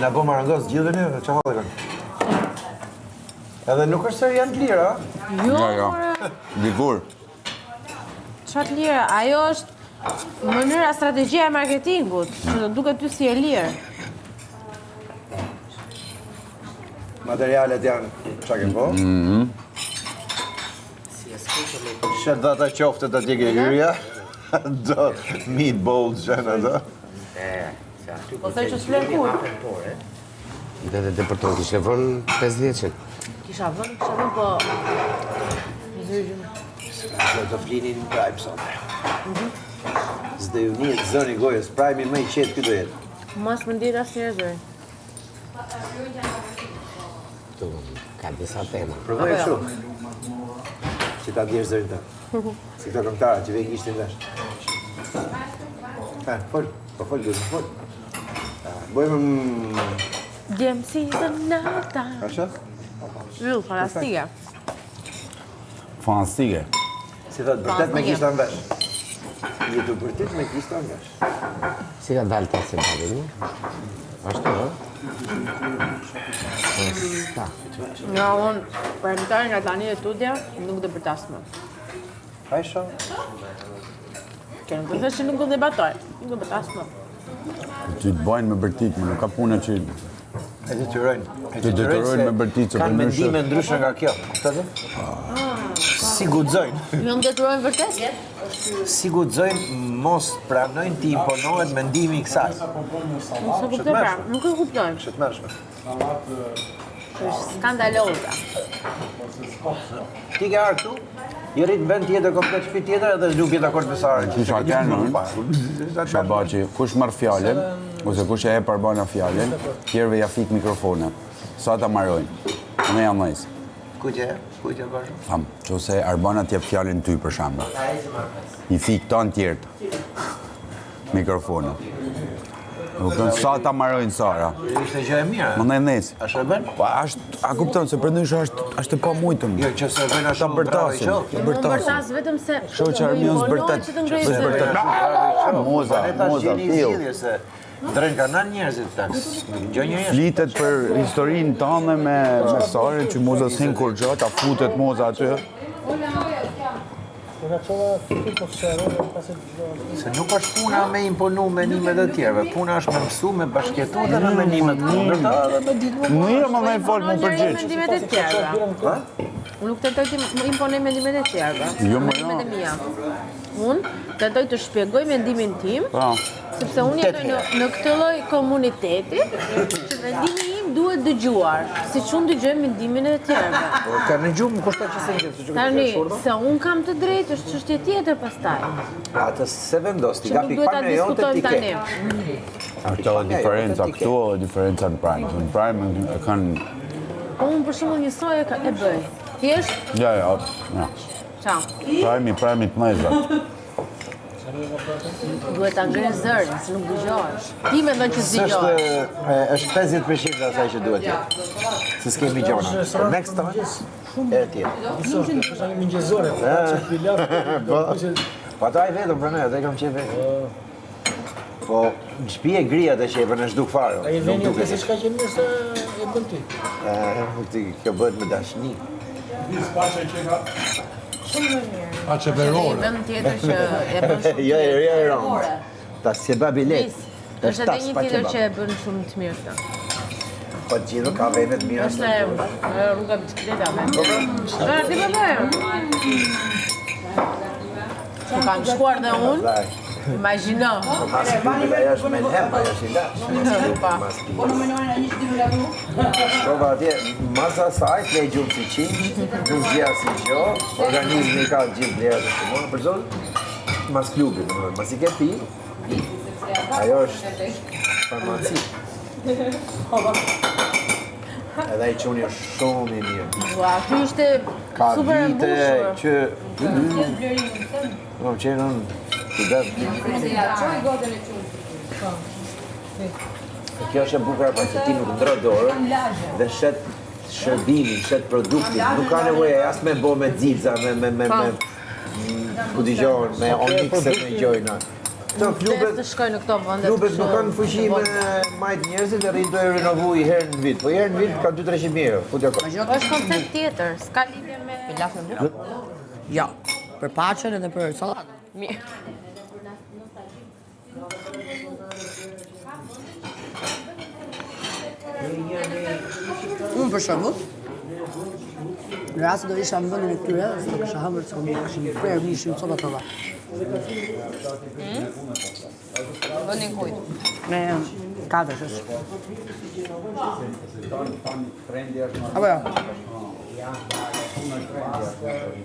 Na bo marangos gjithë ne, çfarë halli kanë? Edhe nuk është se janë të lira, Jo, Jo. Dikur. çfarë të lirë? Ajo është mënyra strategjia e marketingut, që të duket ty si e lirë. materialet janë çka ke po? Shet dhata qoftet atje ke hyrja, do meatballs janë ato. Po thoj që s'flen kur. Dhe për tonë kishe vënë 50 Kisha vënë, po... Do flinin prime sot. S'do ju njët zëni gojës, prime më i qetë këtë do jetë. Mas më ndihet asnjëherë zëri. Këtu ka disa tema. Provoj shumë. Që ta djesh zërin të. Si këto këngëtarë që vej kishtin vesh. Fol, po fol, fol. Bojmë... Djem si zënata. A shë? Fantastike. Fantastike. Si thot, vërtet me kishtë në vesh. Jetu vërtet me kishtë në vesh. Si ka dalë ta se bari, një? Ashtu, o? Sta. Nga unë, përmëtarë nga tani e tutja, nuk dhe bërtas më. A i shumë? Ke nuk të thështë që nuk dhe debatoj, nuk dhe bërtas më. Që të bajnë me bërtit, nuk ka puna që... E detyrojnë. Të detyrojnë me bërtit, se kanë për ndryshe- mendime ndryshe nga kjo. Kuptate? Si guxojnë. Jo më detyrojnë vërtet? Si guxojnë mos pranojnë ti imponohet mendimi i kësaj. Nuk se kuptoj pra, nuk e kuptojnë. Është të mërshme. Është skandaloza. Ti ke arë këtu, i rrit në vend tjetër, komplet shtëpi tjetër edhe nuk je dakord me Sarën. Kisha kërë Shabaci, kush marrë fjallën, ose kush e përbana fjallën, tjerëve ja fik mikrofone. Sa ta marrojnë. Unë jam nëjsë. Ku që e? Ku që e bashkë? Tham, që ose Arbana t'jep fjallën ty për shamba. I fik tanë tjertë. Mikrofone. Sa ta marrojnë Sara. Ishte gjë e mirë. Më nëjë A shë e bën? Pa, a kupton, se për ndryshe është e pa mujtëm. Jo, që se bëjnë a Ta shumë bravo i bërtasim. qo. Unë bërtas vetëm se... Shoh që Armion s'bërtet. Që të ngrejë zëri. Moza, pill. Drejnë ka nën njerëzit tanë. Gjë njerëz. Flitet për historinë tënde me Sarën, që moza s'hin kur gjë, ta futet moza aty. Se nuk është puna me imponu menimet e tjerëve, puna është me mësu, me bashkjetu dhe me menimet kundërta dhe me ditë me... Mirë, më nëjë folë më përgjith. Mendimet e tjerëve. Unë nuk tentoj të imponoj mendimet e tjerëve. Jo, më Mendimet e mia. Unë tentoj të shpjegoj mendimin tim, sepse unë jetoj në këtë lloj komuniteti, që mendimi im duhet dëgjuar, siç unë dëgjoj mendimin e tjerëve. Ka në gjumë, më kushtat që se një që Tani, se unë kam të drejtë, është çështje tjetër pastaj. Atë se vendos, ti Që ka nuk duhet ta pikpamja jote ti diskutojmë ke. tani. Ato diferenca këtu o diferenca në Prime. Në Prime e kanë... Unë për shembull një soj e bëj. Thjesht, Ja. çao. Prime të mëjzat. Duhet ta ngresh zërin, se nuk dëgjohesh. Ti mendon që zgjohesh. është 50% e asaj që duhet jetë. Se s'kemi gjona. Next time, e tjetë. Po ata i vetëm për ne, ata i kam qenë vetëm. Po, në shtëpi e grija të qepër në shduk fare. A i veni të se shka që mirë se e bën ti. Kjo bëhet me dashni. A që verore. Vend tjetër që e bën shumë. Jo, e rria e rëndë. Ta se ba bilet. Është edhe një tjetër që e bën shumë të mirë këtë. Po gjithë ka vene të mira. Është rruga bicikleta me. Ti më bëj. Ku kam shkuar dhe unë, imagjino. Mas klubi ajo është me lhem, ajo është i lash. Shkova atje, mas asaj, klej gjumë si qinë, nuk gjia si gjo, organizmi ka gjithë blerat të shumonë, për zonë, mas klubi, mas i ke pi, ajo është farmaci. Edhe i quni është shumë i mirë. Ua, ky ishte Ka super e vite mbushur. që... Më qenë unë të dëmë. Kjo është e bukura pa që ti nuk ndro dorë dhe shet shërbimin, shet produktin. Nuk ka nevoja as me bo me dzilza, ku digjohen, me onyx e me gjojna. këto klubet të shkoj në këto vende. Klubet nuk kanë fuqi me majt njerëzit dhe rrinë të e renovuj herë në vit. Po herë në vit ka 200-300 mijë euro. Futja ka. Është koncept tjetër, s'ka lidhje me Pilaf në blu? Ja, për paqen edhe për sallatën. mirë. Unë për shembull, në rast se do isha në vendin e këtyre, s'do kisha hëmbër se unë kishim prerë mishin sopa tova. Vendin kujt? Me katërshës. Apo jo?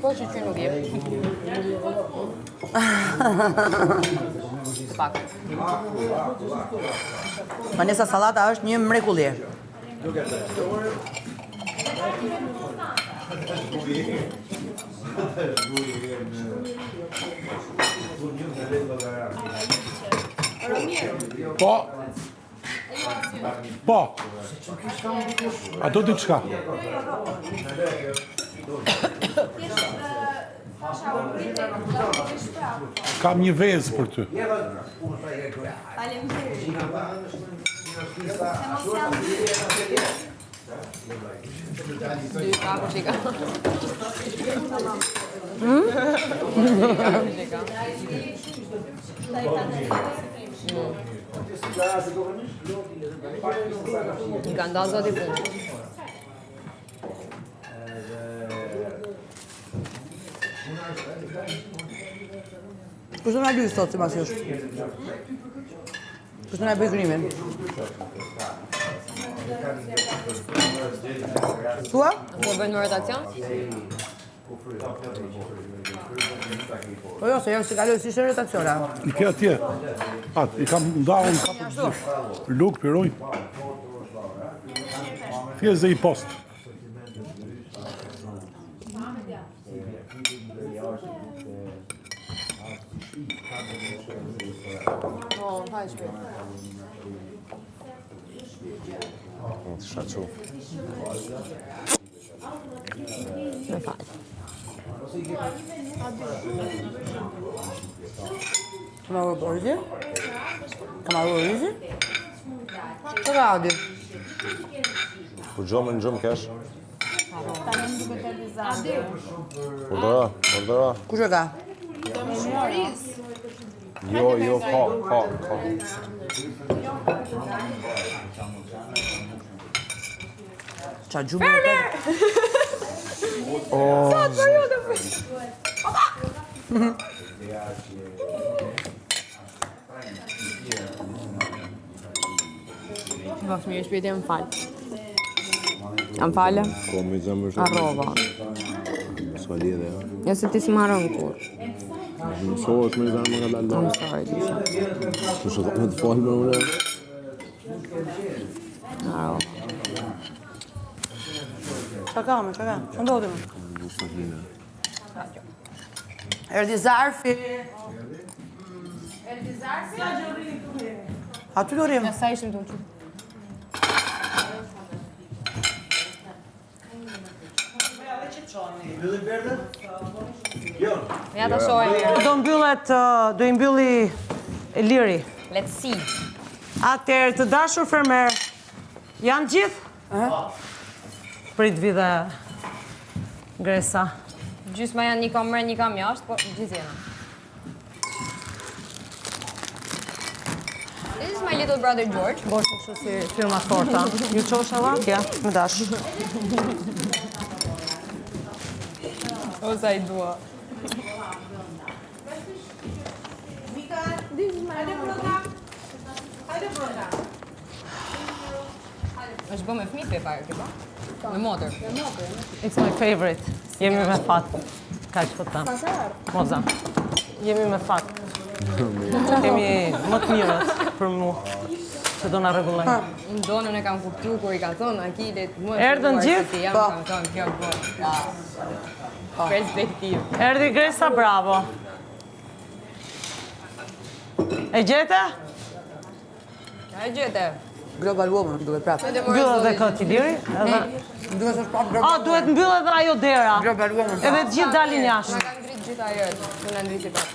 Po që që nuk jep. Pak. Vanessa sallata është një mrekulli. Po. Po. A do diçka? Kam një vezë për ty. Dy kapë që ka. I ka nda zoti punë. Kush do na lyj sot sipas jush? Kush do na bëj grimin? Tua? Po bëjnë në rotacion? Po jo, se jam si kaloj si rotaciona. I ke atje. Atë, i kam ndahur në kapë. Luk, piroj. Thjesht dhe i post. Po, pa e shpejt. Shaqu. Me falë. Kam marrë orizi? Që ka adi? Kur gjomën kesh? Ordëra. Kush e ka? Jo, ka. Qa gjumë e të? Vaf mirë shpejt e më falë. Jam falë? Po, me gjëmë është. Arrova. S'ka lidhe, ja. Ja se ti s'ma rënë kur. Mësohet me gjëmë nga lalla. I'm sorry, Tisha. Që shë të falë me ule. Arrova. Qa ka? Që ndodhi me? Erdi Zarfi. Aty do rrim. Sa ishim të uqë? Ja ta shohem mirë. Do i mbylli Liri. Let's see. Atëherë të dashur fermer, janë gjithë? Prit vidhe Gresa. Gjysma janë një kam mërë, një kam jashtë, po gjithë jena. This is my little brother George. Bosh në kështu si firma torta. Ju qosh ava? Ja, më dash. O sa i dua. është bë me fëmijë pe parë, këto? Me motër. It's my favorite. Jemi me fat. Ka që fëtë tamë. Moza. Jemi me fat. Kemi më të mirët për mu. Që do na rregullojnë. Unë donën e kam kuptu kur i ka thonë Akilet. Erdhën gjithë? Jam kam thonë kjo po. Perspektiv. Erdi Gresa, bravo. E gjete? E gjete. Global Woman, duhet prapë. Mbyllë edhe këtë i liri. Duhet është prapë Global A, duhet mbyllë edhe ajo dera. Global Woman. Edhe të gjithë dalin Na jashtë. kanë dritë gjithë ajo. Unë ndriti pak.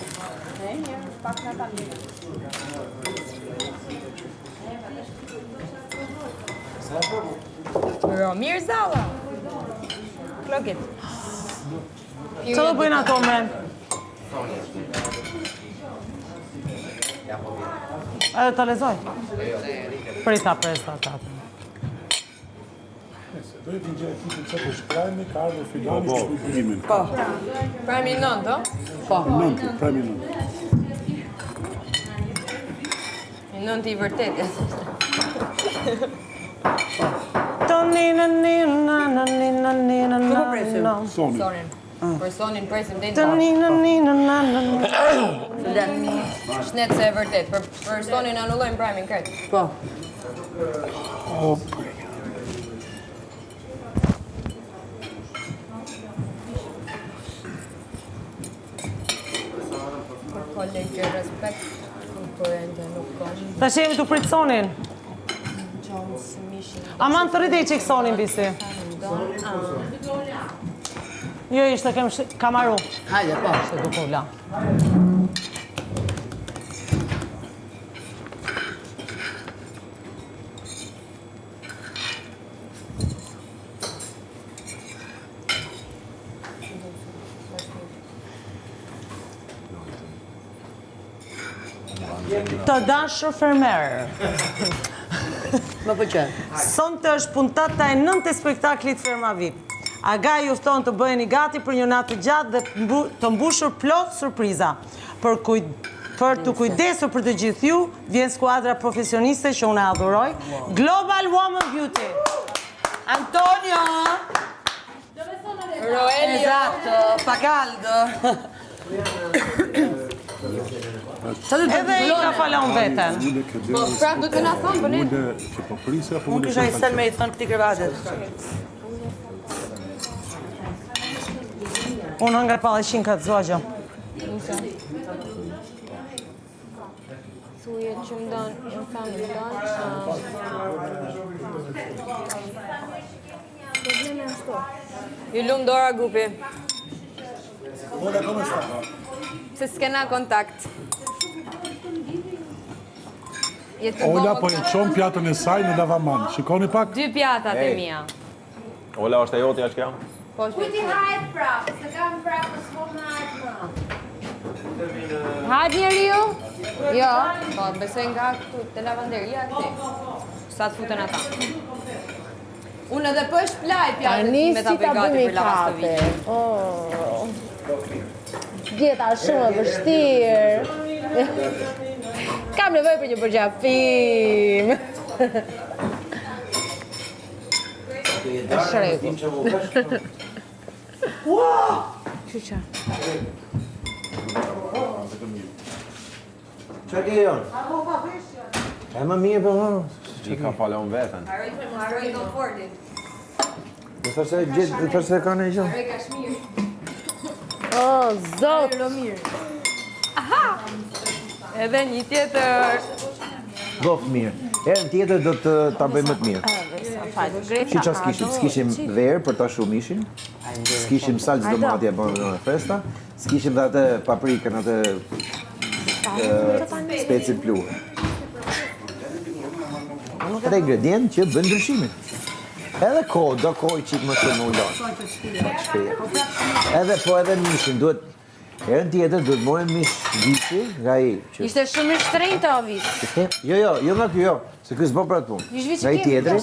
Mirë zalla. Klokit. Që do bëjnë ato mren? Edhe të lezoj? Prita. Do i t'ingje ekipin që të shprajmi, ka ardhur Filani që shpëgimin. Po. Premi 9, o? Po. 9, premi 9. 9 i vërtetit. Sonin. Sonin. Për Sonin presim deri në shnet se e vërtet. Për Sonin anullojmë premin kretë. Po. Kolegje, respekt. Për ende nuk kom. Ta shemi të pritë Sonin. Aman të rritej që i kësonin bisi. Jo, ishte kamaru. Hajde, po. Se du kula. Të dashur fermer. Më pëlqen. Sonte është puntata e 9 e spektaklit Ferma VIP. Aga ju fton të bëheni gati për një natë të gjatë dhe të mbushur plot surpriza. Për të kujdesur për të gjithë ju, vjen skuadra profesioniste që unë e adhuroj, Global Woman Beauty. Antonio! Roelio. Esatto, fa caldo. Edhe i ka falon veten. Po, prap do të na thonë, po ne. Unë që po prisja, po Unë kisha i sen me i thënë këti krevatet. Unë nga paleshin ka të zogjo. Thuje që më donë, më thamë më donë. Ju lumë dora grupi. Se s'kena kontakt. Ola po e qonë pjatën e saj në lavaman. Shikoni pak? 2 pjatat e mia. Ola është e jotja që kjo? Po, Kujti hajt prap, se kam prap, s'po më hajt prap. hajt njeri ju? Jo, po, besoj nga këtu, te lavanderia këti. Sa të futen ata. Unë edhe po shplaj pjatët Tani me si ta ta bëj gati bëni për lavastovitje. kafe? Gjeta shumë e vështirë. Kam nevojë për një përgjapim. Është rregull. Çuça. Qa ke jonë? E më mirë për më. Që ka falon veten. Harroj komfortin. Në thërse gjithë, në thërse ka në i gjënë. Harroj kashmir. O, zot. Aha! Edhe një tjetër. Gof mirë. Erën tjetër do të ta bëjmë më të mirë. Që qa s'kishim? S'kishim verë për ta shumishin. S'kishim salcë domati e bënë në festa. S'kishim dhe atë paprikën, atë specin pluhë. Edhe ingredient që bën ndryshimin. Edhe kohë, do kohë i qikë më shumë më ullon. Edhe po edhe mishin, duhet... Erën tjetër duhet mojnë mish vici nga i... Ishte shumë i shtrenjtë o vis. Jo nga kjo, jo. Se kjo s'bo për atë punë. Nga i tjetëri...